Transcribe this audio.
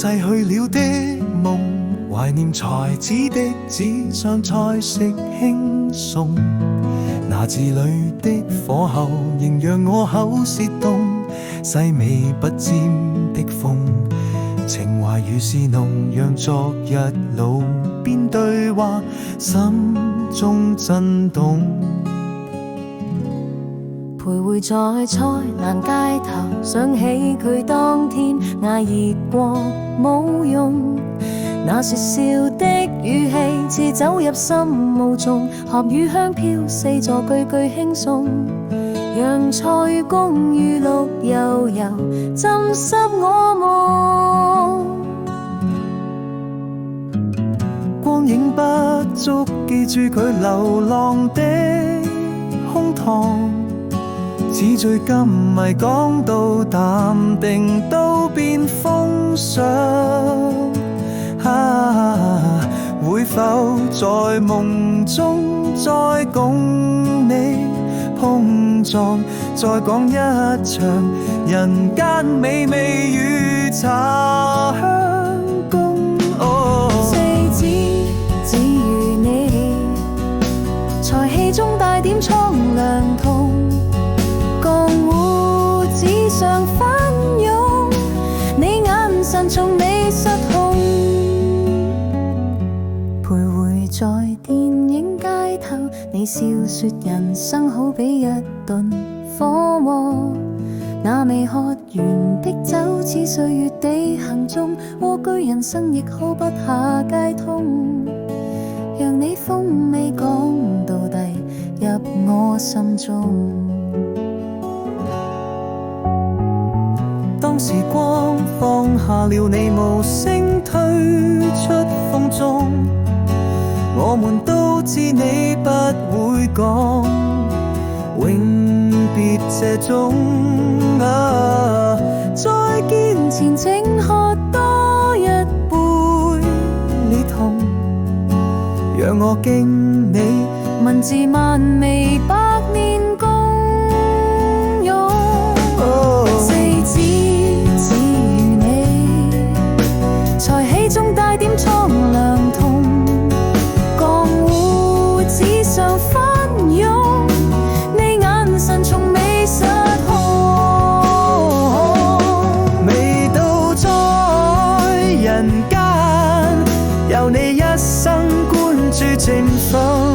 逝去了的夢，懷念才子的紙上菜食輕鬆。那字裏的火候，仍讓我口舌動，細微不沾的風，情懷如是濃，讓昨日路邊對話心中震動。徘徊在菜蘭街頭，想起佢當天嗌熱過冇用，那説笑的語氣似走入心霧中，鹹雨香飄四座句句輕送，讓菜與公雨綠油油浸濕我夢。光影不足記住佢流浪的胸膛，紙醉金迷講到淡定都變風霜。會否在夢中再共你碰撞，再講一場人間美味與茶香共。四子只如你，才氣中帶點蒼涼痛，江湖紙上翻湧，你眼神從未失控。徘徊在電影街頭，你笑說人生好比一頓火鍋，那未喝完的酒似歲月地行蹤，蝸居人生亦好不下街通，讓你風味講到底入我心中。當時光放下了你，無聲退出風中，我們都知你不會講永別這種再見前請喝多一杯烈紅，讓我敬你文字萬味百年共用。四子只如你，才氣中帶點蒼涼痛，江湖紙上翻湧，你眼神從未失控。未到在人間，由你一生關注情況。